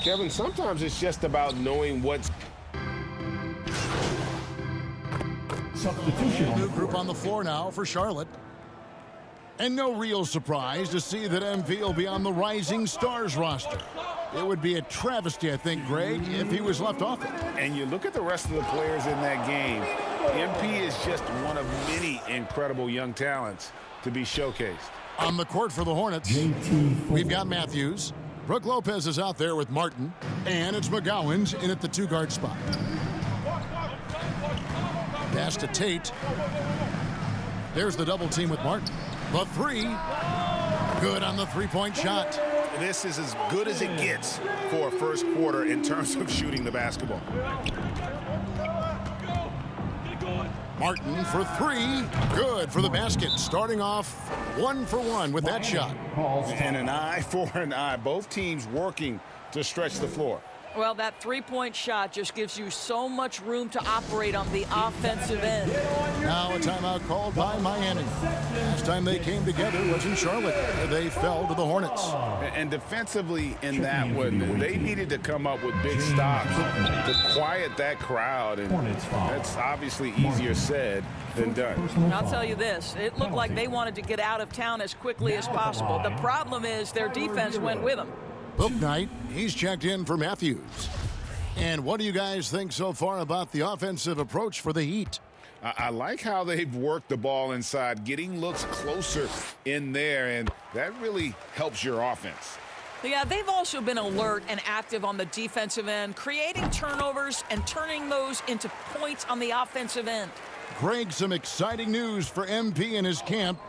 Kevin, sometimes it's just about knowing what's... Substitution. New group on the floor now for Charlotte. And no real surprise to see that MP will be on the Rising Stars roster. It would be a travesty, I think, Greg, if he was left off it. And you look at the rest of the players in that game, MP is just one of many incredible young talents to be showcased. On the court for the Hornets, we've got Matthews. Brook Lopez is out there with Martin. And it's McGowan's in at the two-guard spot. Pass to Tate. There's the double team with Martin. The three. Good on the three-point shot. This is as good as it gets for a first quarter in terms of shooting the basketball. Martin for three. Good for the basket. Starting off 1 for 1 with that shot. And an eye for an eye. Both teams working to stretch the floor. Well, that three-point shot just gives you so much room to operate on the offensive end. Now a timeout called by Miami. Last time they came together was in Charlotte. They fell to the Hornets. And defensively in that one, they needed to come up with big stops to quiet that crowd. And that's obviously easier said than done. I'll tell you this. It looked like they wanted to get out of town as quickly as possible. The problem is their defense went with them. Book night, he's checked in for Matthews. And what do you guys think so far about the offensive approach for the Heat? I like how they've worked the ball inside, getting looks closer in there, and that really helps your offense. Yeah, they've also been alert and active on the defensive end, creating turnovers and turning those into points on the offensive end. Greg, some exciting news for MP and his camp.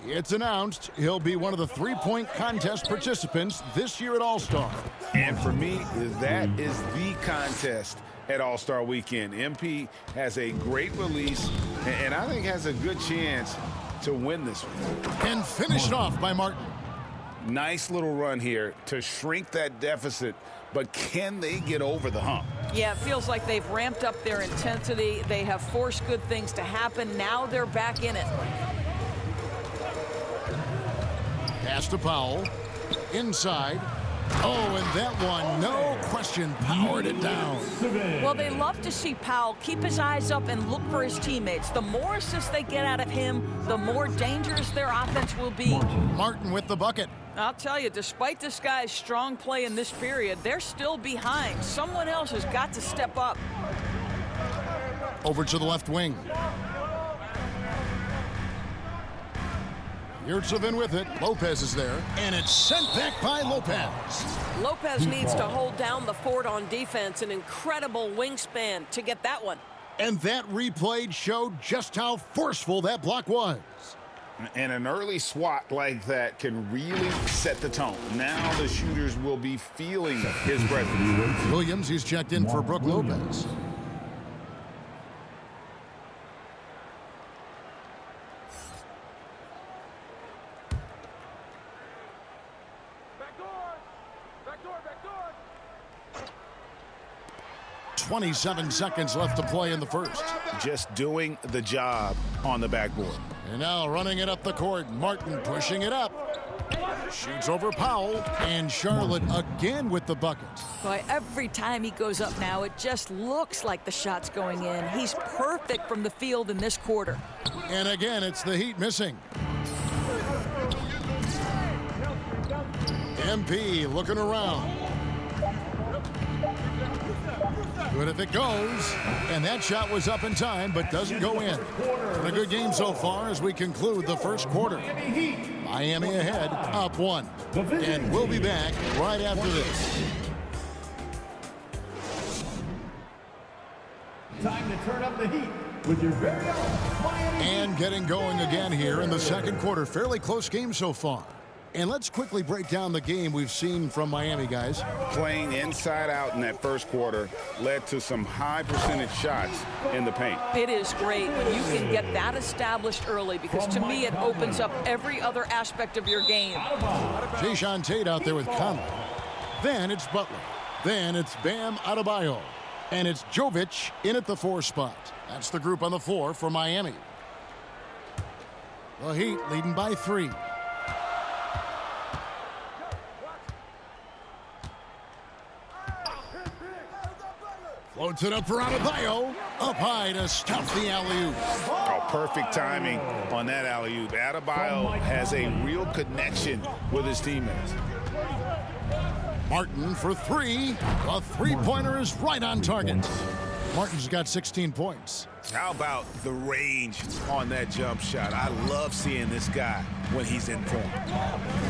It's announced he'll be one of the three-point contest participants this year at All-Star. And for me, that is the contest at All-Star Weekend. MP has a great release, and I think has a good chance to win this one. And finished off by Martin. Nice little run here to shrink that deficit, but can they get over the hump? Yeah, it feels like they've ramped up their intensity. They have forced good things to happen. Now they're back in it. Pass to Powell. Inside. Oh, and that one, no question, powered it down. Well, they love to see Powell keep his eyes up and look for his teammates. The more assists they get out of him, the more dangerous their offense will be. Martin with the bucket. I'll tell you, despite this guy's strong play in this period, they're still behind. Someone else has got to step up. Over to the left wing. Yurtsevin with it. Lopez is there. And it's sent back by Lopez. Lopez needs to hold down the fort on defense. An incredible wingspan to get that one. And that replay showed just how forceful that block was. And an early swat like that can really set the tone. Now the shooters will be feeling his presence. Williams, he's checked in for Brook Lopez. Back door. 27 seconds left to play in the first. Just doing the job on the backboard. And now running it up the court. Martin pushing it up. Shoots over Powell. And Charlotte again with the bucket. Boy, every time he goes up now, it just looks like the shot's going in. He's perfect from the field in this quarter. And again, it's the Heat missing. MP looking around. Good if it goes. And that shot was up in time, but doesn't go in. A good game so far as we conclude the first quarter. Miami ahead, up 1. And we'll be back right after this. Time to turn up the heat with your very own Miami. And getting going again here in the second quarter. Fairly close game so far. And let's quickly break down the game we've seen from Miami, guys. Playing inside out in that first quarter led to some high percentage shots in the paint. It is great when you can get that established early, because to me it opens up every other aspect of your game. Jayshawn Tate out there with Conley. Then it's Butler. Then it's Bam Adebayo. And it's Jovic in at the 4 spot. That's the group on the floor for Miami. The Heat leading by 3. Floats it up for Adebayo. Up high to stuff the alley-oop. Oh, perfect timing on that alley-oop. Adebayo has a real connection with his teammates. Martin for three. A three-pointer is right on target. Martin's got 16 points. How about the range on that jump shot? I love seeing this guy when he's in form.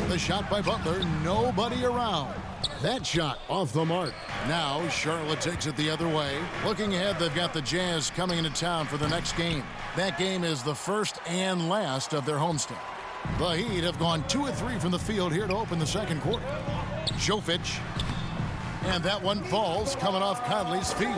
The shot by Butler, nobody around. That shot off the mark. Now Charlotte takes it the other way. Looking ahead, they've got the Jazz coming into town for the next game. That game is the first and last of their homestand. The Heat have gone 2 of 3 from the field here to open the second quarter. Jovic. And that one falls coming off Conley's feet.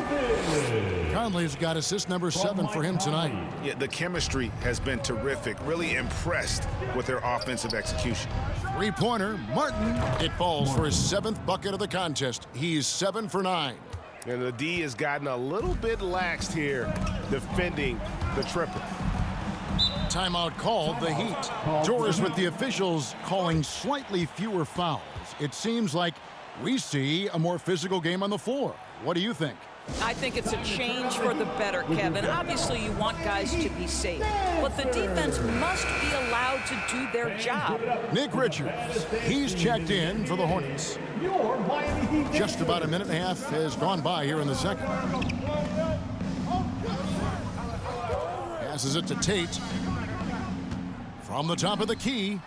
Conley's got assist number 7 for him tonight. Yeah, the chemistry has been terrific. Really impressed with their offensive execution. Three-pointer, Martin. It falls for his 7th bucket of the contest. He's 7 for 9. And the D has gotten a little bit laxed here defending the triple. Timeout called, the Heat. Doris with the officials calling slightly fewer fouls. It seems like we see a more physical game on the floor. What do you think? I think it's a change for the better, Kevin. Obviously, you want guys to be safe, but the defense must be allowed to do their job. Nick Richards, he's checked in for the Hornets. Just about a minute and a half has gone by here in the second. Passes it to Tate. From the top of the key,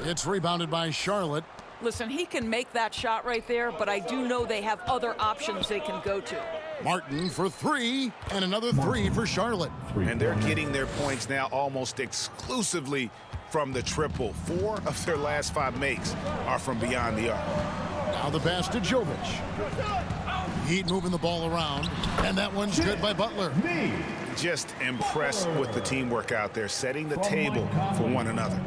it's rebounded by Charlotte. Listen, he can make that shot right there, but I do know they have other options they can go to. Martin for 3, and another 3 for Charlotte. And they're getting their points now almost exclusively from the triple. 4 of their last 5 makes are from beyond the arc. Now the pass to Jovic. Heat moving the ball around, and that one's good by Butler. Just impressed with the teamwork out there, setting the table for one another.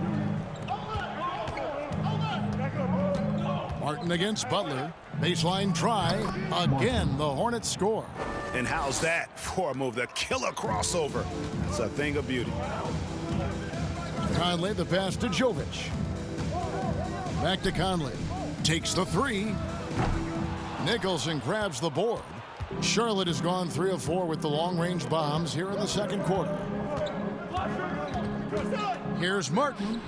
Martin against Butler. Baseline try. Again, the Hornets score. And how's that for a move? The killer crossover. It's a thing of beauty. Conley, the pass to Jovic. Back to Conley. Takes the 3. Nicholson grabs the board. Charlotte has gone 3 of 4 with the long-range bombs here in the second quarter. Here's Martin,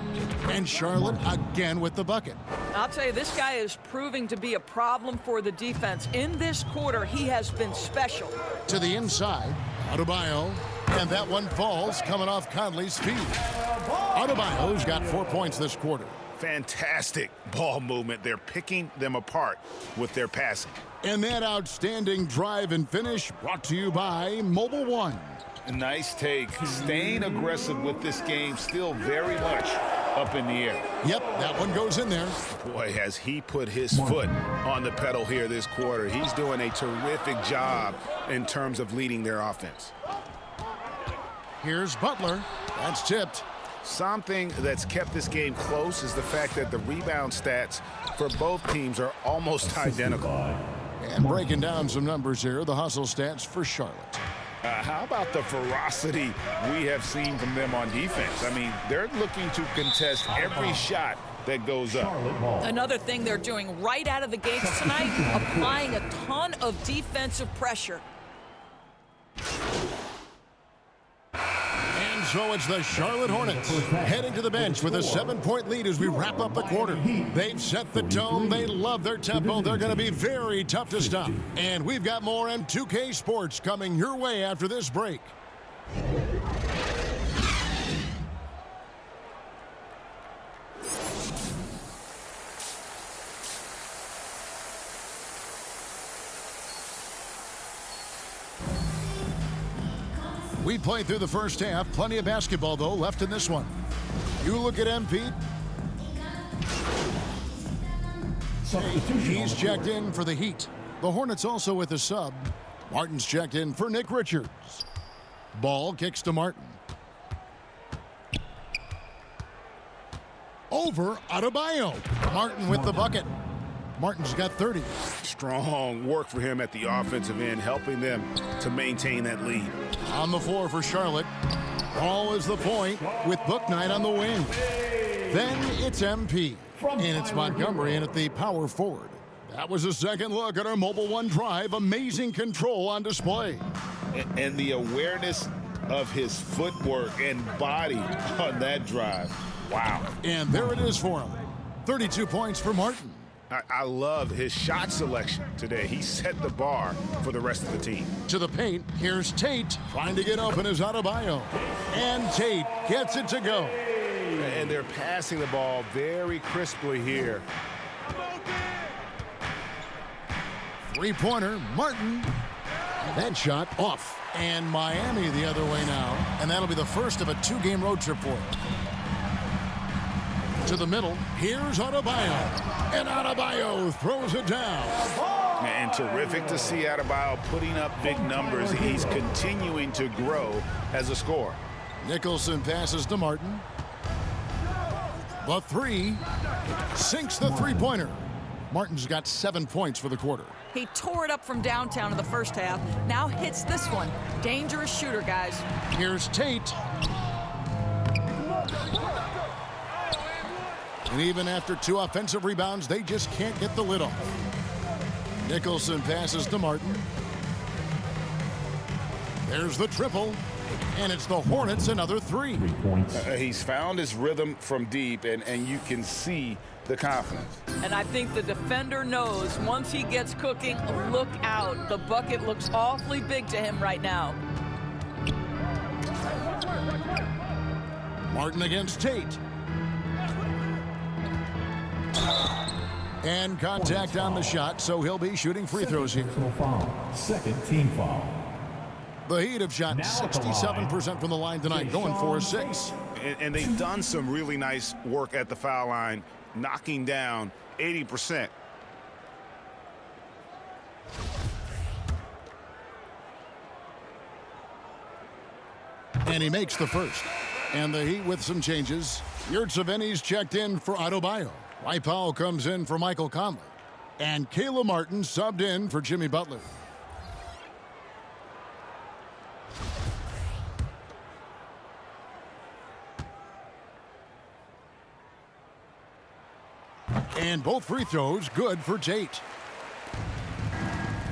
and Charlotte again with the bucket. I'll tell you, this guy is proving to be a problem for the defense. In this quarter, he has been special. To the inside, Adebayo, and that one falls coming off Conley's feet. Adebayo's got 4 points this quarter. Fantastic ball movement. They're picking them apart with their passing. And that outstanding drive and finish brought to you by Mobile One. Nice take. Staying aggressive with this game, still very much up in the air. Yep, that one goes in there. Boy, has he put his foot on the pedal here this quarter. He's doing a terrific job in terms of leading their offense. Here's Butler. That's tipped. Something that's kept this game close is the fact that the rebound stats for both teams are almost identical. And breaking down some numbers here, the hustle stats for Charlotte. How about the ferocity we have seen from them on defense? I mean, they're looking to contest every shot that goes up. Another thing they're doing right out of the gates tonight, applying a ton of defensive pressure. And so it's the Charlotte Hornets heading to the bench with a 7-point lead as we wrap up the quarter. They've set the tone. They love their tempo. They're going to be very tough to stop. And we've got more M2K Sports coming your way after this break. We played through the first half. Plenty of basketball, though, left in this one. You look at MP. He's checked in for the Heat. The Hornets also with a sub. Martin's checked in for Nick Richards. Ball kicks to Martin. Over Adebayo. Martin with the bucket. Martin's got 30. Strong work for him at the offensive end, helping them to maintain that lead. On the floor for Charlotte. Ball is the point with Bouknight on the wing. Then it's MP. And it's Montgomery in at the power forward. That was a second look at our Mobile One drive. Amazing control on display. And the awareness of his footwork and body on that drive. Wow. And there it is for him. 32 points for Martin. I love his shot selection today. He set the bar for the rest of the team. To the paint, here's Tate. Trying to get open is Adebayo. And Tate gets it to go. And they're passing the ball very crisply here. Three-pointer, Martin. That shot off. And Miami the other way now. And that'll be the first of a two-game road trip for him. To the middle, here's Adebayo. And Adebayo throws it down. And terrific to see Adebayo putting up big numbers. He's continuing to grow as a scorer. Nicholson passes to Martin. The three sinks the three-pointer. Martin's got 7 points for the quarter. He tore it up from downtown in the first half. Now hits this one. Dangerous shooter, guys. Here's Tate. And even after 2 offensive rebounds, they just can't get the lid off. Nicholson passes to Martin. There's the triple. And it's the Hornets another 3. He's found his rhythm from deep, and you can see the confidence. And I think the defender knows once he gets cooking, look out. The bucket looks awfully big to him right now. Martin against Tate. And contact on the shot, so he'll be shooting free throws here. Second team foul. The Heat have shot 67% from the line tonight, going 4-6. And they've done some really nice work at the foul line, knocking down 80%. And he makes the first. And the Heat with some changes. Yurtseven's checked in for Adebayo. Dwight Powell comes in for Michael Conley. And Kayla Martin subbed in for Jimmy Butler. And both free throws good for Tate.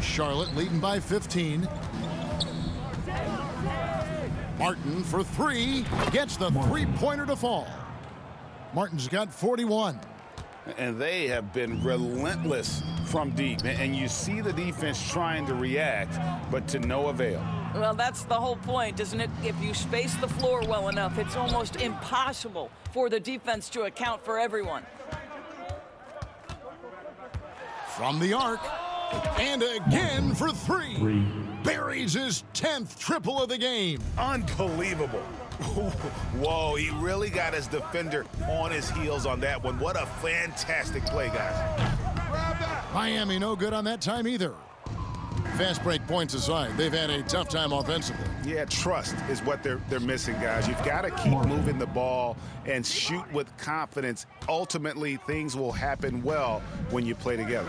Charlotte leading by 15. Martin for 3. Gets the three-pointer to fall. Martin's got 41. And they have been relentless from deep. And you see the defense trying to react, but to no avail. Well, that's the whole point, isn't it? If you space the floor well enough, it's almost impossible for the defense to account for everyone. From the arc, and again for 3. Buries his 10th triple of the game. Unbelievable. Whoa, he really got his defender on his heels on that one. What a fantastic play, guys. Miami no good on that time either. Fast break points aside, they've had a tough time offensively. Yeah, trust is what they're missing, guys. You've got to keep moving the ball and shoot with confidence. Ultimately, things will happen well when you play together.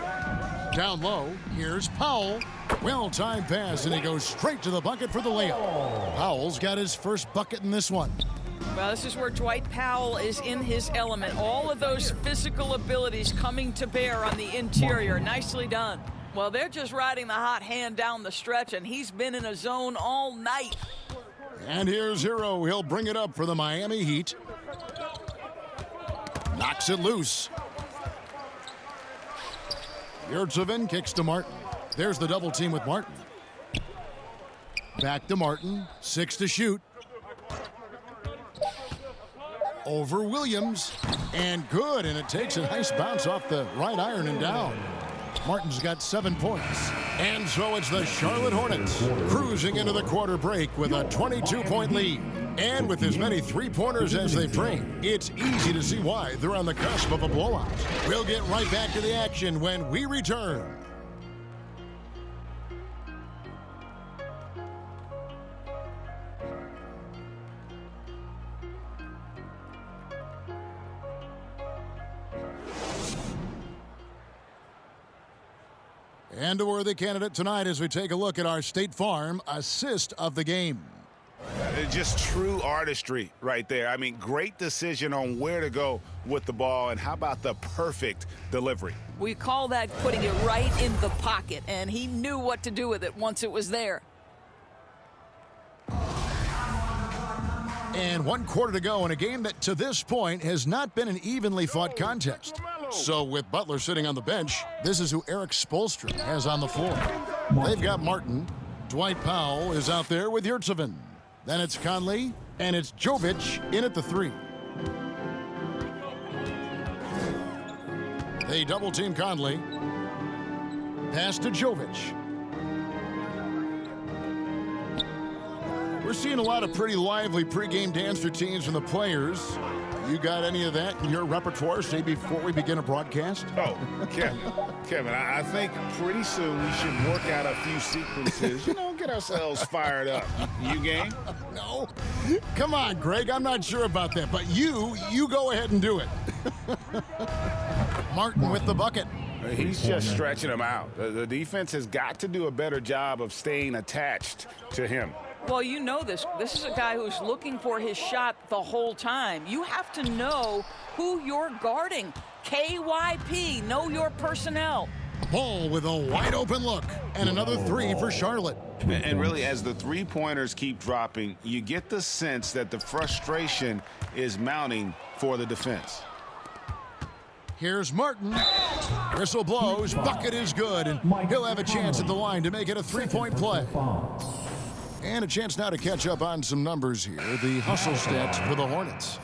Down low, here's Powell. Well-timed pass, and he goes straight to the bucket for the layup. Powell's got his first bucket in this one. Well, this is where Dwight Powell is in his element. All of those physical abilities coming to bear on the interior. Nicely done. Well, they're just riding the hot hand down the stretch, and he's been in a zone all night. And here's Hero. He'll bring it up for the Miami Heat. Knocks it loose. Yurtseven kicks to Martin. There's the double team with Martin. Back to Martin. 6 to shoot. Over Williams. And good, and it takes a nice bounce off the right iron and down. Martin's got 7 points. And so it's the Charlotte Hornets cruising into the quarter break with a 22-point lead. And with as many three-pointers as they've trained, it's easy to see why they're on the cusp of a blowout. We'll get right back to the action when we return. And a worthy candidate tonight as we take a look at our State Farm assist of the game. Just true artistry right there. I mean, great decision on where to go with the ball, and how about the perfect delivery. We call that putting it right in the pocket, and he knew what to do with it once it was there. And 1 quarter to go in a game that to this point has not been an evenly fought contest. So with Butler sitting on the bench, this is who Eric Spoelstra has on the floor. They've got Martin. Dwight Powell is out there with Yurtseven. Then it's Conley, and it's Jovic in at the 3. They double-team Conley. Pass to Jovic. We're seeing a lot of pretty lively pregame dance routines from the players. You got any of that in your repertoire, say, before we begin a broadcast? Oh, Kevin, I think pretty soon we should work out a few sequences, get ourselves fired up. You game? No. Come on, Greg, I'm not sure about that, but you go ahead and do it. Martin with the bucket. He's just stretching him out. The defense has got to do a better job of staying attached to him. Well, you know this. This is a guy who's looking for his shot the whole time. You have to know who you're guarding. KYP, know your personnel. Ball with a wide open look. And another 3 for Charlotte. And really, as the three-pointers keep dropping, you get the sense that the frustration is mounting for the defense. Here's Martin. Whistle blows. Bucket is good. And he'll have a chance at the line to make it a 3-point play. And a chance now to catch up on some numbers here. The hustle stats for the Hornets.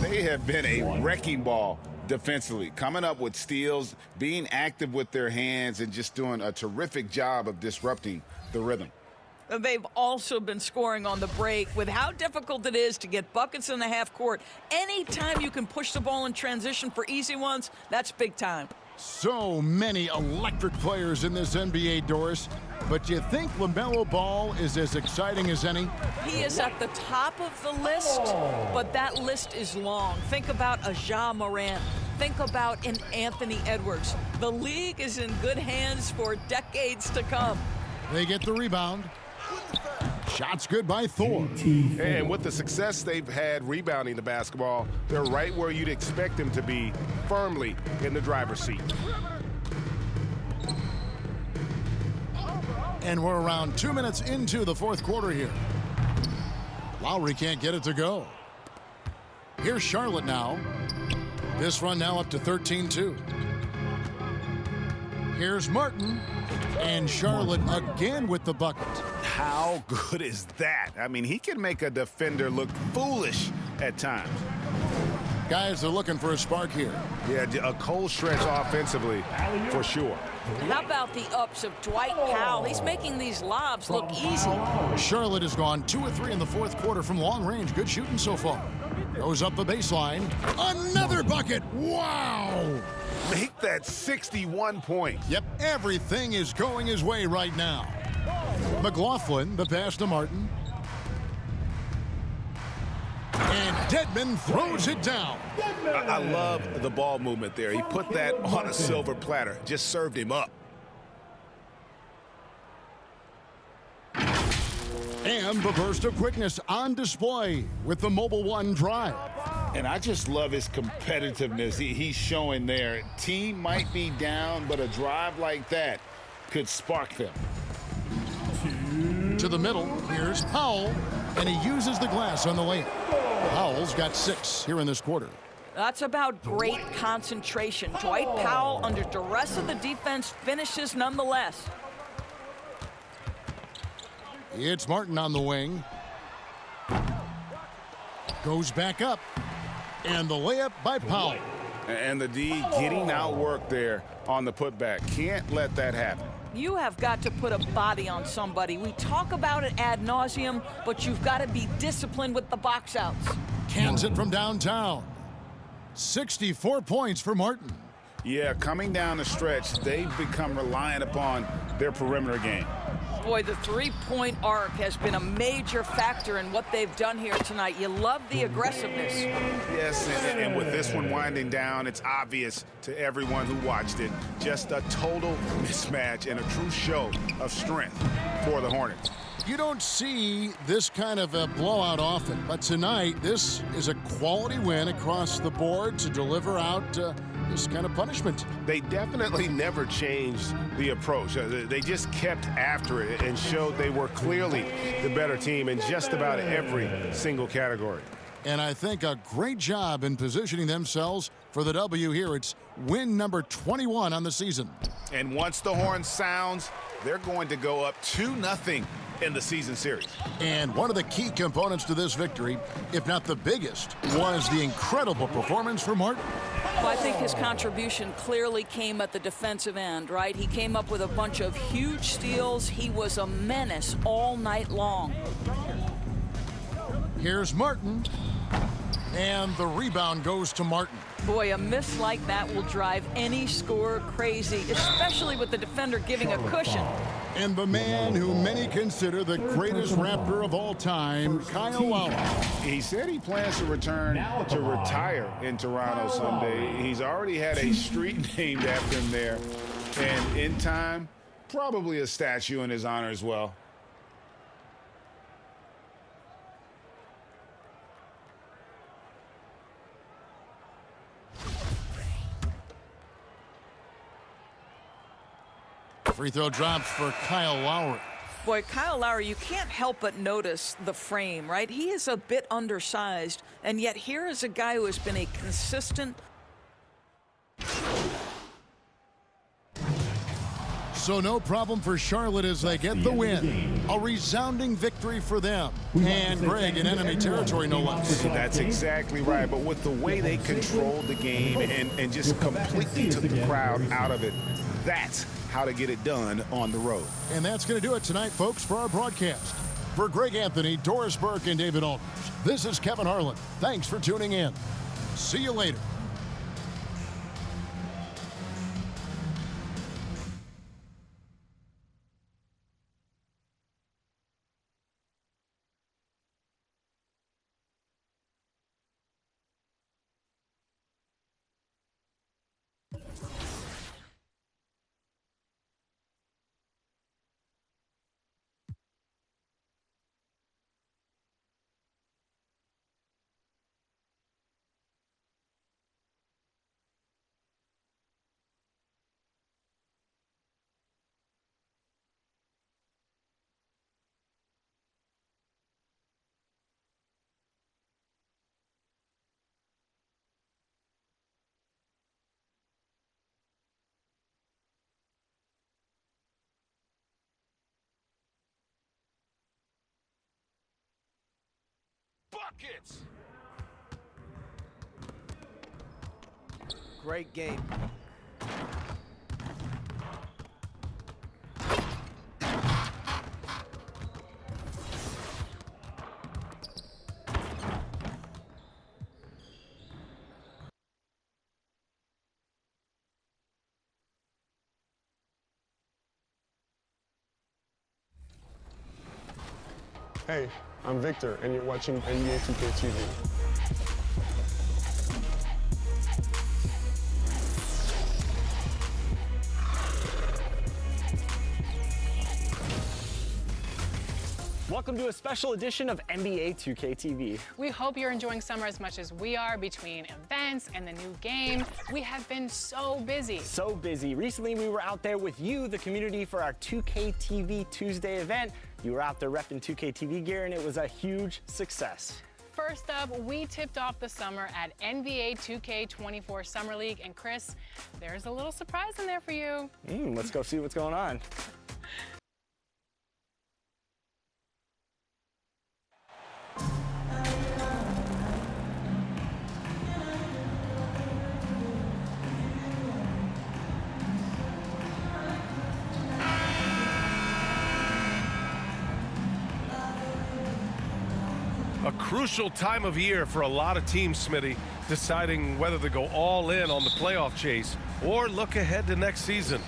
They have been a wrecking ball defensively, coming up with steals, being active with their hands, and just doing a terrific job of disrupting the rhythm. They've also been scoring on the break. With how difficult it is to get buckets in the half court, anytime you can push the ball in transition for easy ones, that's big time. So many electric players in this NBA, Doris. But you think LaMelo Ball is as exciting as any? He is at the top of the list, but that list is long. Think about a Ja Morant. Think about an Anthony Edwards. The league is in good hands for decades to come. They get the rebound. Shots good by Thor. And with the success they've had rebounding the basketball, they're right where you'd expect them to be, firmly in the driver's seat. And we're around 2 minutes into the fourth quarter here. Lowry can't get it to go. Here's Charlotte now. This run now up to 13-2. Here's Martin. And Charlotte again with the bucket. How good is that? I mean, he can make a defender look foolish at times. Guys are looking for a spark here. Yeah, a cold stretch offensively for sure. How about the ups of Dwight Powell? He's making these lobs look easy. Charlotte has gone 2 of 3 in the fourth quarter from long range. Good shooting so far. Goes up the baseline. Another bucket. Wow. Make that 61 points. Yep, everything is going his way right now. McLaughlin, the pass to Martin. And Dedmon throws it down. I love the ball movement there. He put that on a silver platter. Just served him up. And the burst of quickness on display with the Mobile One drive. And I just love his competitiveness he's showing there. Team might be down, but a drive like that could spark them. To the middle, here's Powell, and he uses the glass on the layup. Powell's got 6 here in this quarter. That's about great concentration. Dwight Powell, under duress of the defense, finishes nonetheless. It's Martin on the wing. Goes back up. And the layup by Powell. And the D getting outworked there on the putback. Can't let that happen. You have got to put a body on somebody. We talk about it ad nauseum, but you've got to be disciplined with the box outs. Cans it from downtown. 64 points for Martin. Yeah, coming down the stretch, they've become reliant upon their perimeter game. Boy, the three-point arc has been a major factor in what they've done here tonight. You love the aggressiveness. Yes, and with this one winding down, it's obvious to everyone who watched it. Just a total mismatch and a true show of strength for the Hornets. You don't see this kind of a blowout often, but tonight this is a quality win across the board to deliver out this kind of punishment. They definitely never changed the approach. They just kept after it and showed they were clearly the better team in just about every single category. And I think a great job in positioning themselves for the W here. It's win number 21 on the season. And once the horn sounds, they're going to go up 2-0 in the season series. And one of the key components to this victory, if not the biggest, was the incredible performance from Martin. Well, I think his contribution clearly came at the defensive end, right? He came up with a bunch of huge steals. He was a menace all night long. Here's Martin. And the rebound goes to Martin. Boy, a miss like that will drive any scorer crazy, especially with the defender giving a cushion. And the man who many consider the greatest Raptor of all time, Kyle Lowry. He said he plans to return to retire in Toronto someday. He's already had a street named after him there. And in time, probably a statue in his honor as well. Free throw drops for Kyle Lowry. Boy, Kyle Lowry, you can't help but notice the frame, right? He is a bit undersized, and yet here is a guy who has been a consistent. So no problem for Charlotte as they get the win. A resounding victory for them. And Greg in enemy territory, no less. That's exactly right. But with the way they controlled the game and just completely took the crowd out of it, that's how to get it done on the road. And that's going to do it tonight, folks, for our broadcast. For Greg Anthony, Doris Burke, and David Aldridge, this is Kevin Harlan. Thanks for tuning in. See you later. Buckets! Great game. Hey, I'm Victor, and you're watching NBA 2K TV. Welcome to a special edition of NBA 2K TV. We hope you're enjoying summer as much as we are between events and the new game. We have been so busy. So busy. Recently, we were out there with you, the community, for our 2K TV Tuesday event. You were out there repping 2K TV gear, and it was a huge success. First up, we tipped off the summer at NBA 2K24 Summer League. And Chris, there's a little surprise in there for you. Let's go see what's going on. A crucial time of year for a lot of teams, Smitty, deciding whether to go all in on the playoff chase or look ahead to next season.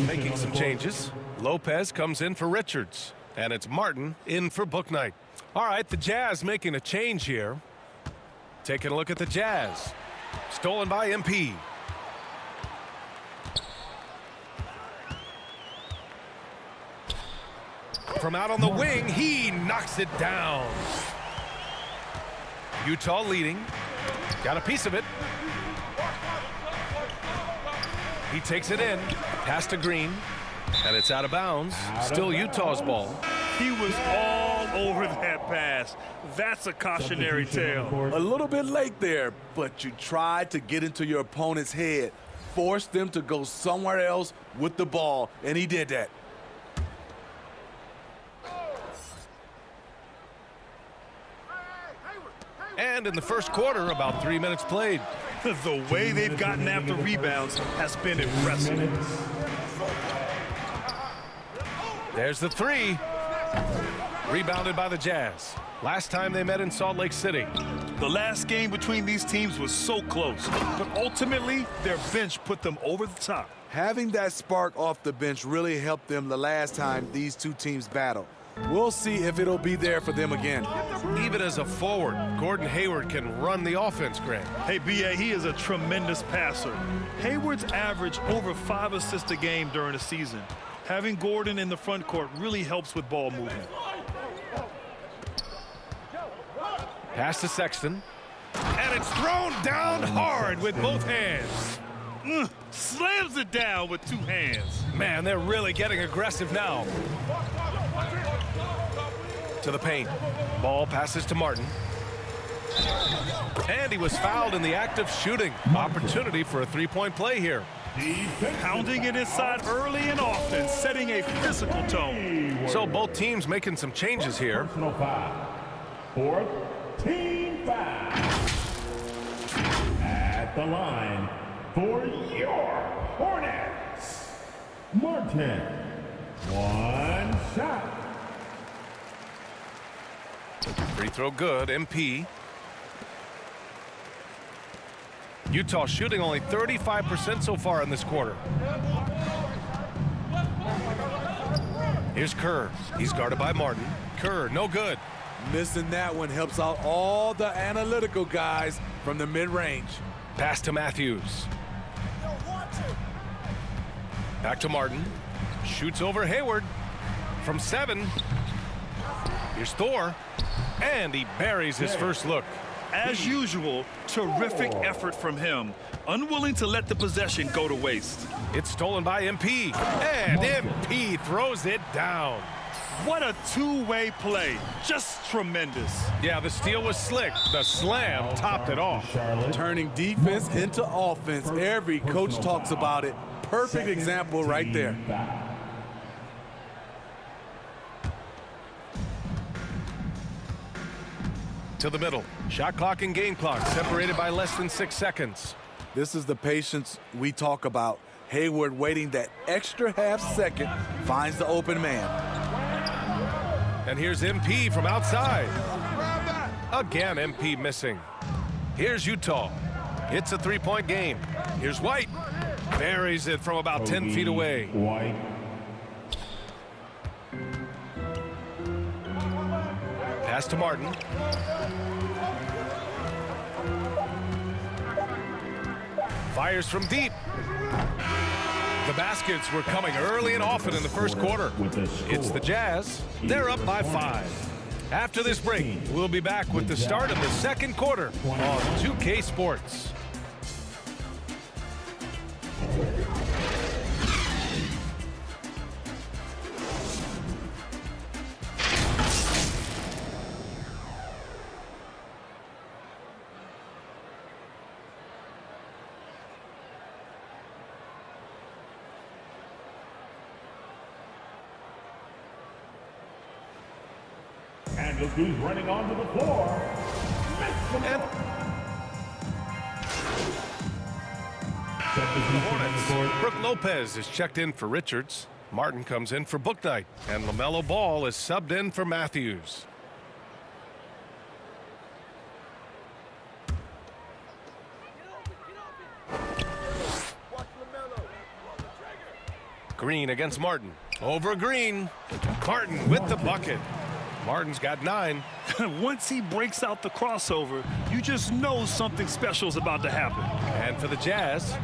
Making some changes. Lopez comes in for Richards, and it's Martin in for Bouknight. All right, the Jazz making a change here. Taking a look at the Jazz. Stolen by MP. From out on the wing, he knocks it down. Utah leading. Got a piece of it. He takes it in. Pass to Green. And it's out of bounds. Still Utah's ball. He was all over that pass. That's a cautionary tale. A little bit late there, but you tried to get into your opponent's head. Force them to go somewhere else with the ball, and he did that. And in the first quarter, about 3 minutes played. The way they've gotten after rebounds has been impressive. There's the three. Rebounded by the Jazz. Last time they met in Salt Lake City. The last game between these teams was so close, but ultimately their bench put them over the top. Having that spark off the bench really helped them the last time these two teams battled. We'll see if it'll be there for them again. Even as a forward, Gordon Hayward can run the offense, Grant. Hey, B.A., he is a tremendous passer. Hayward's averaged over 5 assists a game during the season. Having Gordon in the front court really helps with ball movement. Pass to Sexton. And it's thrown down hard with both hands. Slams it down with 2 hands. Man, they're really getting aggressive now. To the paint. Ball passes to Martin. And he was fouled in the act of shooting. Opportunity for a three-point play here. Pounding it inside early and often, setting a physical tone. So both teams making some changes here. Personal foul. 4th team foul. At the line for your Hornets, Martin. 1 shot. Free throw good. MP. Utah shooting only 35% so far in this quarter. Here's Kerr. He's guarded by Martin. Kerr, no good. Missing that one helps out all the analytical guys from the mid-range. Pass to Matthews. Back to Martin. Shoots over Hayward. From 7. Here's Thor. And he buries his first look. As usual, terrific effort from him. Unwilling to let the possession go to waste. It's stolen by MP. And MP throws it down. What a two-way play. Just tremendous. Yeah, the steal was slick. The slam topped it off. Turning defense into offense. Every coach talks about it. Perfect example right there. To the middle. Shot clock and game clock separated by less than 6 seconds. This is the patience we talk about. Hayward waiting that extra half second, finds the open man. And here's MP from outside. Again, MP missing. Here's Utah. It's a three-point game. Here's White. Buries it from about 10 feet away. White. Pass to Martin. Fires from deep. The baskets were coming early and often in the first quarter. It's the Jazz. They're up by 5. After this break, we'll be back with the start of the second quarter on 2K Sports. And look who's running onto the floor. The Hornets. Brook Lopez is checked in for Richards. Martin comes in for Bouknight. And LaMelo Ball is subbed in for Matthews. Green against Martin. Over Green. Martin with the bucket. Martin's got 9. Once he breaks out the crossover, you just know something special is about to happen. And for the Jazz,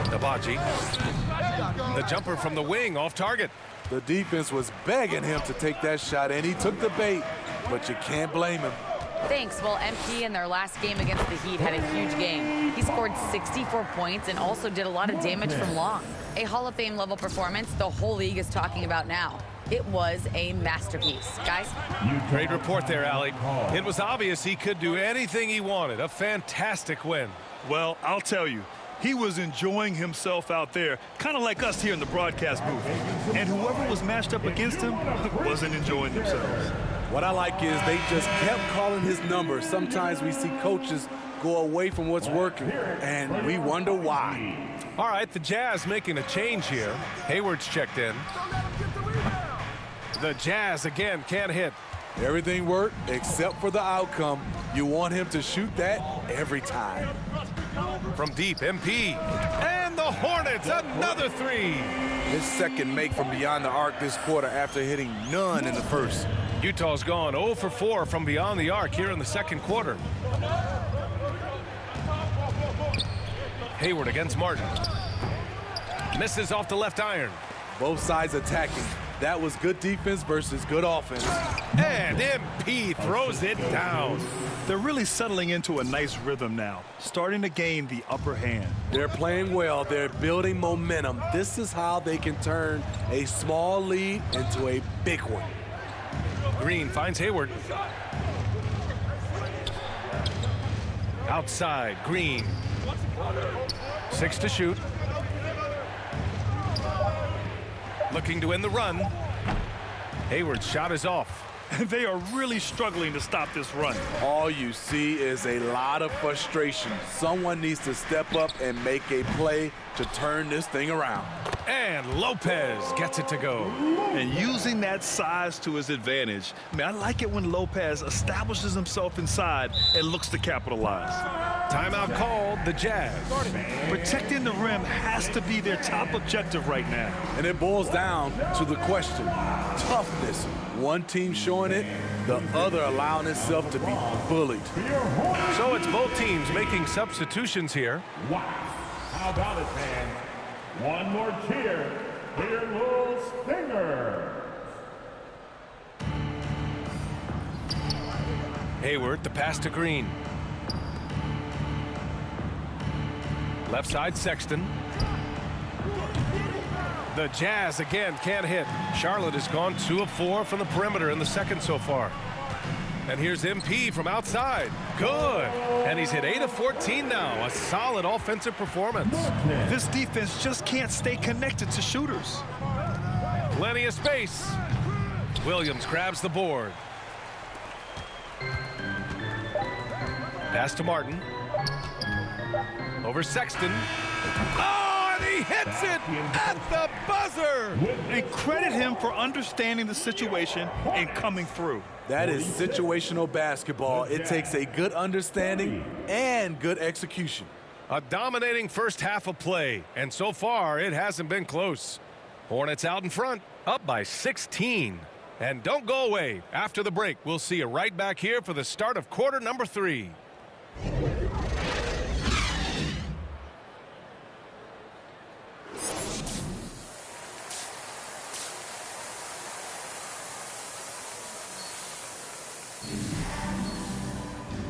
Nabaji. The jumper from the wing off target. The defense was begging him to take that shot, and he took the bait, but you can't blame him. Thanks. Well, MP in their last game against the Heat had a huge game. He scored 64 points and also did a lot of damage from long. A Hall of Fame level performance the whole league is talking about now. It was a masterpiece. Guys? Great report there, Allie. It was obvious he could do anything he wanted. A fantastic win. Well, I'll tell you, he was enjoying himself out there, kind of like us here in the broadcast booth. And whoever was matched up against him wasn't enjoying themselves. What I like is they just kept calling his number. Sometimes we see coaches go away from what's working, and we wonder why. All right, the Jazz making a change here. Hayward's checked in. The Jazz again can't hit. Everything worked except for the outcome. You want him to shoot that every time. From deep, MP. And the Hornets, another three. His second make from beyond the arc this quarter after hitting none in the first. Utah's gone 0 for 4 from beyond the arc here in the second quarter. Hayward against Martin. Misses off the left iron. Both sides attacking. That was good defense versus good offense. And MP throws it down. They're really settling into a nice rhythm now, starting to gain the upper hand. They're playing well. They're building momentum. This is how they can turn a small lead into a big one. Green finds Hayward. Outside, Green. 6 to shoot. Looking to win the run. Hayward's shot is off. They are really struggling to stop this run. All you see is a lot of frustration. Someone needs to step up and make a play to turn this thing around. And Lopez gets it to go. And using that size to his advantage. I mean, I like it when Lopez establishes himself inside and looks to capitalize. Timeout called, the Jazz. Protecting the rim has to be their top objective right now. And it boils down to the question. Toughness. One team showing it, the other allowing itself to be bullied. So it's both teams making substitutions here. Wow. How about it, fans? One more cheer for your little Stingers. Hayward, the pass to Green. Left side, Sexton. The Jazz again can't hit. Charlotte has gone 2 of 4 from the perimeter in the second so far. And here's MP from outside. Good. And he's hit 8 of 14 now. A solid offensive performance. This defense just can't stay connected to shooters. Plenty of space. Williams grabs the board. Pass to Martin. Over Sexton. Oh, and he hits it at the buzzer. And credit him for understanding the situation and coming through. That is situational basketball. It takes a good understanding and good execution. A dominating first half of play, and so far it hasn't been close. Hornets out in front, up by 16. And don't go away. After the break, we'll see you right back here for the start of quarter number 3.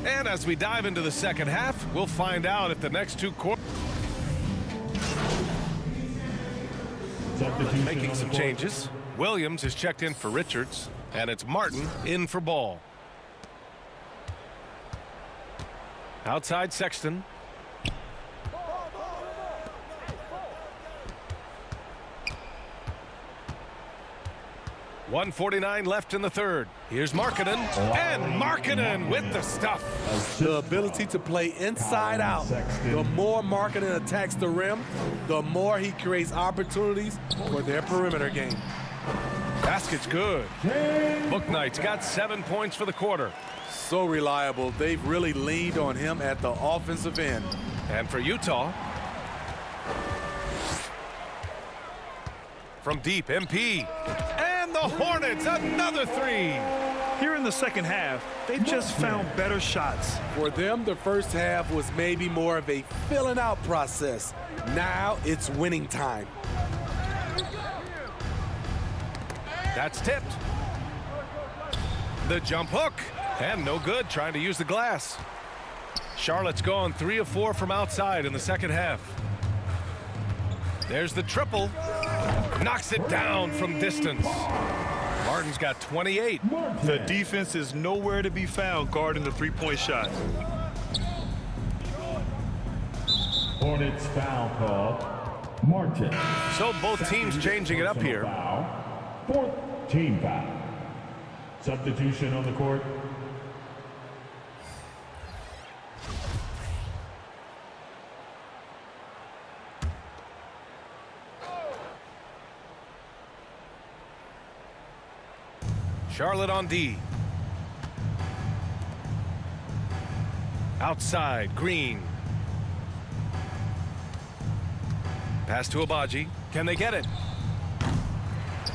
And as we dive into the second half, we'll find out if the next 2 quarters. Making some changes. Williams is checked in for Richards, and it's Martin in for Ball. Outside Sexton. .149 left in the third. Here's Markkanen, and Markkanen with the stuff. The ability to play inside out. The more Markkanen attacks the rim, the more he creates opportunities for their perimeter game. Basket's good. Bouknight's got 7 points for the quarter. So reliable. They've really leaned on him at the offensive end. And for Utah, from deep, MP. And the Hornets, another 3. Here in the second half, they've just found better shots. For them, the first half was maybe more of a filling out process. Now it's winning time. That's tipped. The jump hook. And no good trying to use the glass. Charlotte's gone 3 of 4 from outside in the second half. There's the triple. Knocks it down from distance. Martin's got 28. The defense is nowhere to be found guarding the three-point shot. Hornets foul call. Martin. So both teams changing it up here. Foul. 4th team foul. Substitution on the court. Charlotte on D. Outside, Green. Pass to Abaji. Can they get it?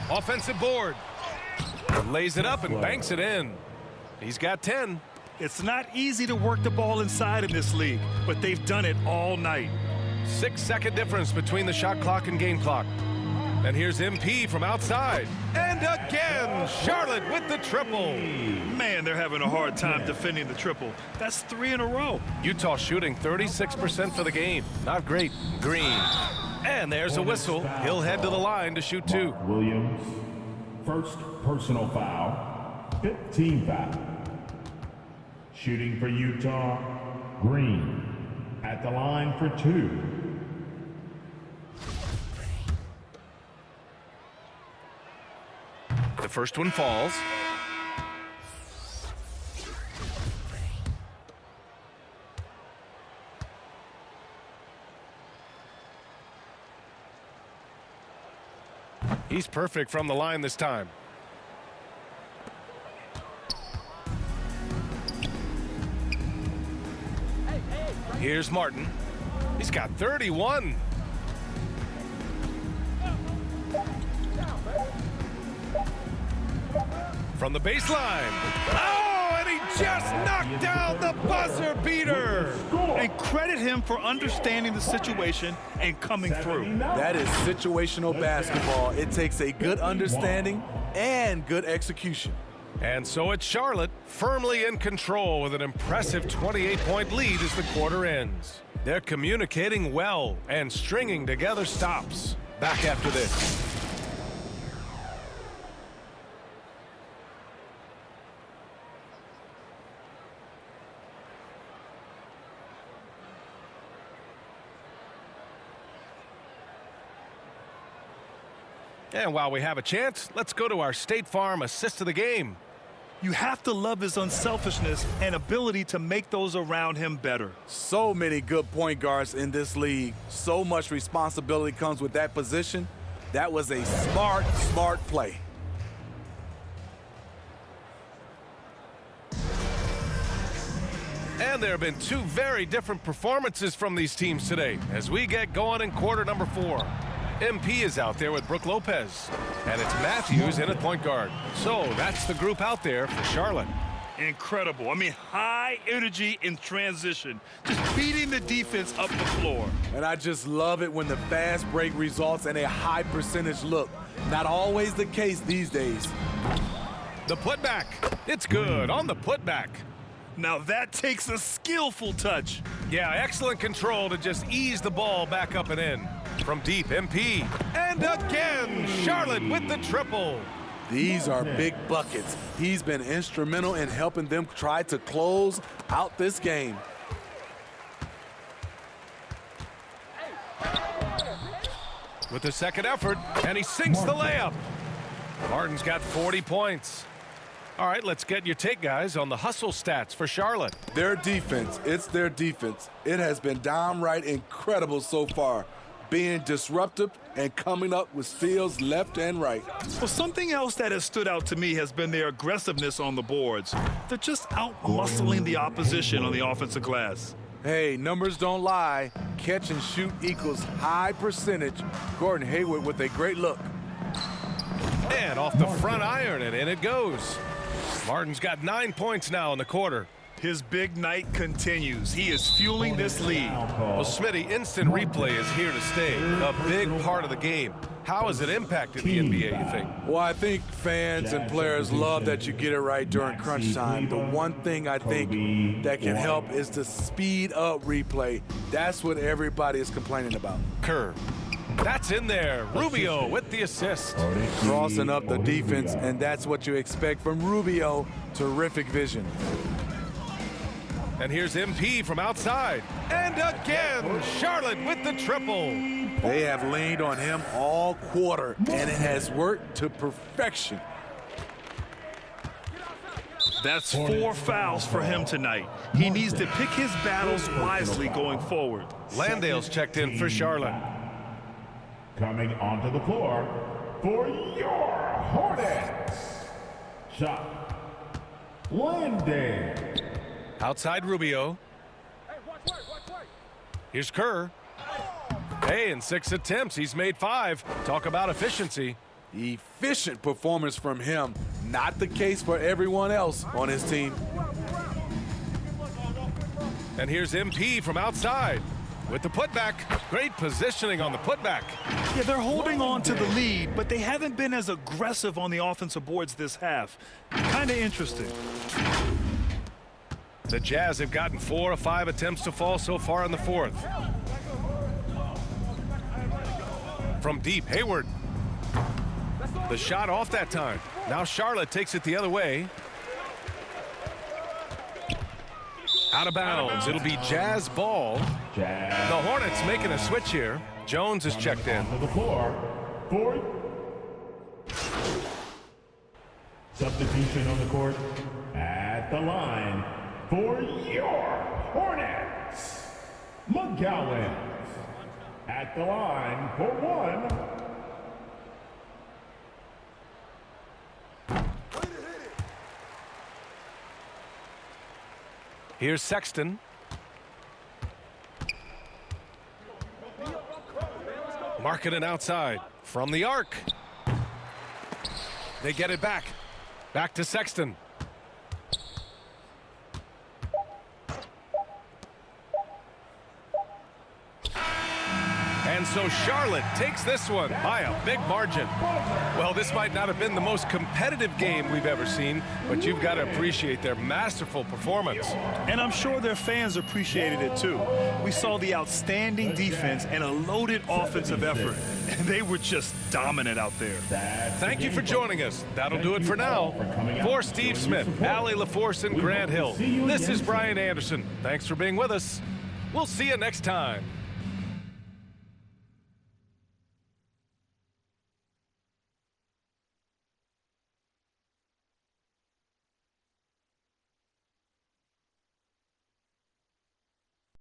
Offensive board. Lays it up and banks it in. He's got 10. It's not easy to work the ball inside in this league, but they've done it all night. 6-second difference between the shot clock and game clock. And here's MP from outside. And again, Charlotte with the triple. Man, they're having a hard time defending the triple. That's 3 in a row. Utah shooting 36% for the game. Not great. Green. And there's a whistle. He'll head to the line to shoot 2. Williams, first personal foul, 5th team foul. Shooting for Utah, Green at the line for 2. The first one falls. He's perfect from the line this time. Here's Martin. He's got 31. From the baseline. Oh, and he just knocked down the buzzer beater. And credit him for understanding the situation and coming through. That is situational basketball. It takes a good understanding and good execution. And so it's Charlotte firmly in control with an impressive 28-point lead as the quarter ends. They're communicating well and stringing together stops. Back after this. And while we have a chance, let's go to our State Farm assist of the game. You have to love his unselfishness and ability to make those around him better. So many good point guards in this league. So much responsibility comes with that position. That was a smart play. And there have been 2 very different performances from these teams today as we get going in quarter number 4. MP is out there with Brook Lopez, and it's Matthews in at point guard. So that's the group out there for Charlotte. Incredible. I mean, high energy in transition, just beating the defense up the floor. And I just love it when the fast break results in a high percentage look. Not always the case these days. The putback. It's good on the putback. Now that takes a skillful touch. Yeah, excellent control to just ease the ball back up and in. From deep, MP. And again, Charlotte with the triple. These are big buckets. He's been instrumental in helping them try to close out this game. With the second effort, and he sinks the layup. Martin's got 40 points. All right, let's get your take, guys, on the hustle stats for Charlotte. Their defense, it's their defense. It has been downright incredible so far, being disruptive and coming up with steals left and right. Well, something else that has stood out to me has been their aggressiveness on the boards. They're just out-muscling the opposition on the offensive glass. Hey, numbers don't lie. Catch and shoot equals high percentage. Gordon Hayward with a great look. And off the front iron, and in it goes. Martin's got 9 points now in the quarter. His big night continues. He is fueling this lead. Well, Smitty, instant replay is here to stay. A big part of the game. How has it impacted the NBA, you think? Well, I think fans and players love that you get it right during crunch time. The one thing I think that can help is the speed up replay. That's what everybody is complaining about. Kerr. That's in there. Rubio with the assist. Crossing up the defense, and that's what you expect from Rubio. Terrific vision. And here's MP from outside. And again, Charlotte with the triple. They have leaned on him all quarter, and it has worked to perfection. That's 4 fouls for him tonight. He needs to pick his battles wisely going forward. Landale's checked in for Charlotte. Coming onto the floor for your Hornets, Chuck Landale. Outside Rubio. Here's Kerr. Hey, in 6 attempts, he's made 5. Talk about efficiency. Efficient performance from him. Not the case for everyone else on his team. And here's MP from outside with the putback. Great positioning on the putback. Yeah, they're holding on to the lead, but they haven't been as aggressive on the offensive boards this half. Kind of interesting. The Jazz have gotten 4 of 5 attempts to fall so far in the 4th. From deep, Hayward. The shot off that time. Now Charlotte takes it the other way. Out of bounds. It'll be Jazz ball. The Hornets making a switch here. Jones is checked in. To the floor for substitution on the court at the line for your Hornets, McGowan. At the line for 1. Here's Sexton. Marketing outside from the arc. They get it back. Back to Sexton. And so Charlotte takes this one by a big margin. Well, this might not have been the most competitive game we've ever seen, but you've got to appreciate their masterful performance. And I'm sure their fans appreciated it too. We saw the outstanding defense and a loaded offensive effort, and they were just dominant out there. Thank you for joining us. That'll do it for now. For Steve Smith, Allie LaForce, and Grant Hill, this is Brian Anderson. Thanks for being with us. We'll see you next time.